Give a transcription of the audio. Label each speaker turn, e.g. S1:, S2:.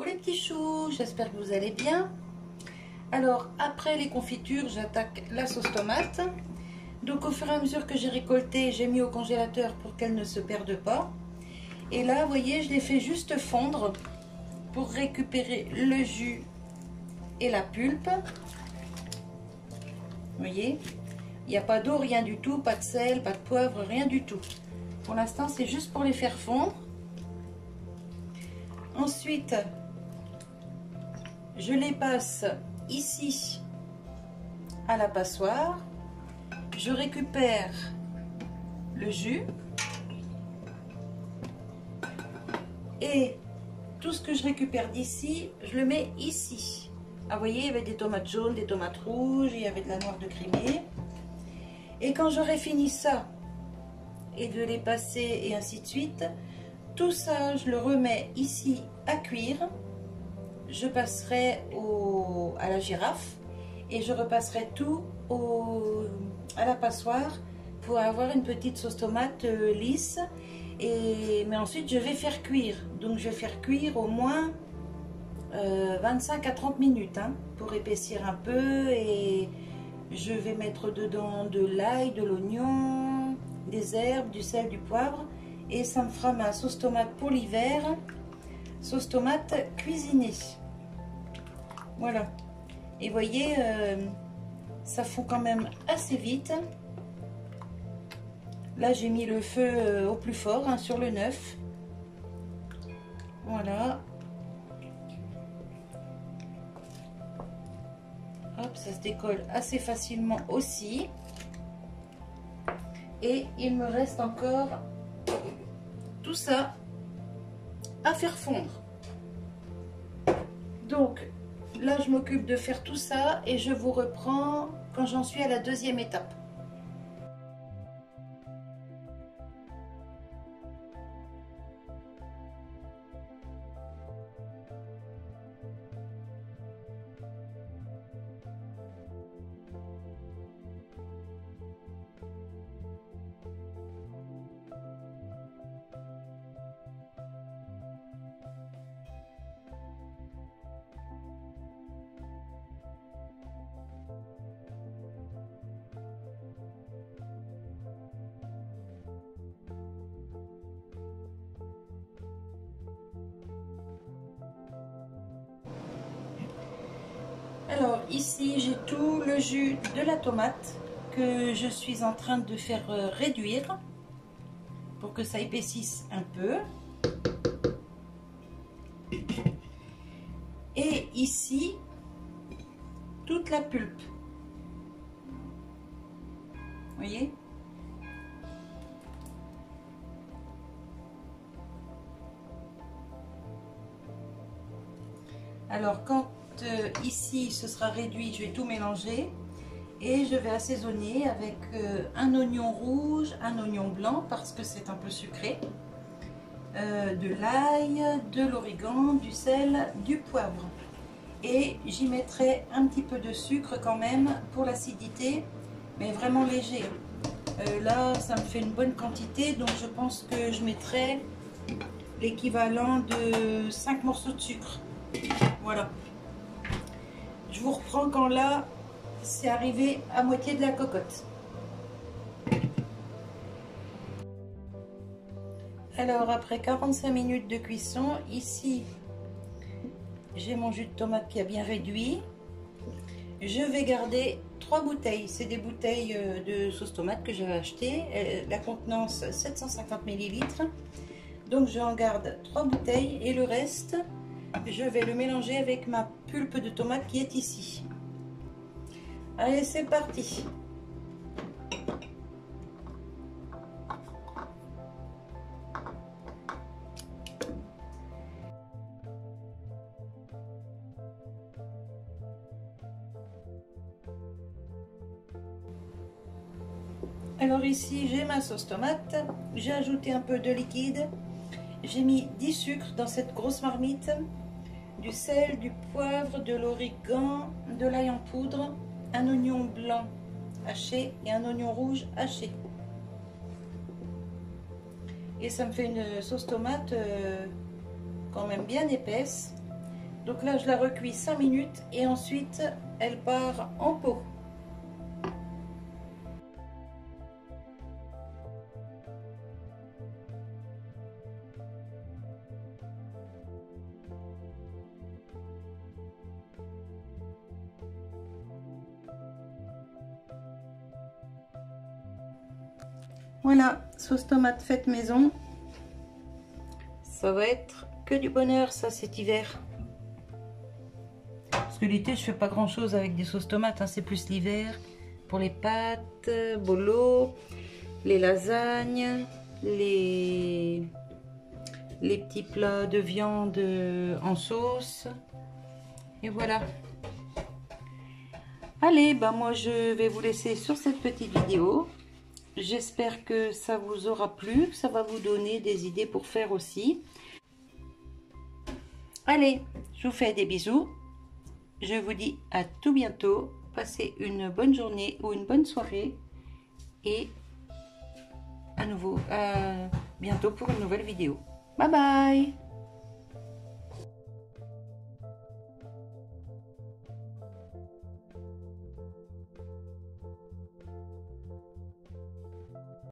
S1: Coucou les petits choux, j'espère que vous allez bien. Alors après les confitures, j'attaque la sauce tomate. Donc au fur et à mesure que j'ai récolté, j'ai mis au congélateur pour qu'elle ne se perde pas. Et là, vous voyez, je l'ai fait juste fondre pour récupérer le jus et la pulpe. Vous voyez, il n'y a pas d'eau, rien du tout, pas de sel, pas de poivre, rien du tout. Pour l'instant, c'est juste pour les faire fondre. Ensuite, je les passe ici à la passoire. Je récupère le jus et tout ce que je récupère d'ici, je le mets ici. Ah, vous voyez, il y avait des tomates jaunes, des tomates rouges, il y avait de la noire de Crimée. Et quand j'aurai fini ça et de les passer et ainsi de suite, tout ça, je le remets ici à cuire. Je passerai à la girafe et je repasserai tout à la passoire pour avoir une petite sauce tomate lisse. Mais ensuite, je vais faire cuire. Donc, je vais faire cuire au moins 25 à 30 minutes pour épaissir un peu. Et je vais mettre dedans de l'ail, de l'oignon, des herbes, du sel, du poivre. Et ça me fera ma sauce tomate pour l'hiver. Sauce tomate cuisinée. Voilà. Et vous voyez, ça fond quand même assez vite. Là, j'ai mis le feu au plus fort, sur le 9. Voilà. Hop, ça se décolle assez facilement aussi. Et il me reste encore tout ça à faire fondre. Donc, là, je m'occupe de faire tout ça et je vous reprends quand j'en suis à la deuxième étape. Alors ici j'ai tout le jus de la tomate que je suis en train de faire réduire pour que ça épaississe un peu. Et ici toute la pulpe. Vous voyez? Alors quand ici ce sera réduit, je vais tout mélanger et je vais assaisonner avec un oignon rouge, un oignon blanc parce que c'est un peu sucré, de l'ail, de l'origan, du sel, du poivre, et j'y mettrai un petit peu de sucre quand même pour l'acidité, mais vraiment léger. Là ça me fait une bonne quantité, donc je pense que je mettrai l'équivalent de 5 morceaux de sucre. Voilà. Je vous reprends quand là, c'est arrivé à moitié de la cocotte. Alors, après 45 minutes de cuisson, ici, j'ai mon jus de tomate qui a bien réduit. Je vais garder 3 bouteilles. C'est des bouteilles de sauce tomate que j'avais achetées. La contenance 750 ml. Donc, je en garde 3 bouteilles et le reste, je vais le mélanger avec ma pulpe de tomate qui est ici. Allez, c'est parti. Alors ici, j'ai ma sauce tomate. J'ai ajouté un peu de liquide. J'ai mis 10 sucres dans cette grosse marmite, du sel, du poivre, de l'origan, de l'ail en poudre, un oignon blanc haché et un oignon rouge haché. Et ça me fait une sauce tomate quand même bien épaisse. Donc là, je la recuis 5 minutes et ensuite, elle part en pot. Voilà, sauce tomate faite maison. Ça va être que du bonheur, ça, cet hiver. Parce que l'été, je fais pas grand chose avec des sauces tomates, hein, c'est plus l'hiver. Pour les pâtes, bolo, les lasagnes, les petits plats de viande en sauce. Et voilà. Allez, bah moi je vais vous laisser sur cette petite vidéo. J'espère que ça vous aura plu, que ça va vous donner des idées pour faire aussi. Allez, je vous fais des bisous. Je vous dis à tout bientôt. Passez une bonne journée ou une bonne soirée. Et à nouveau, bientôt pour une nouvelle vidéo. Bye bye!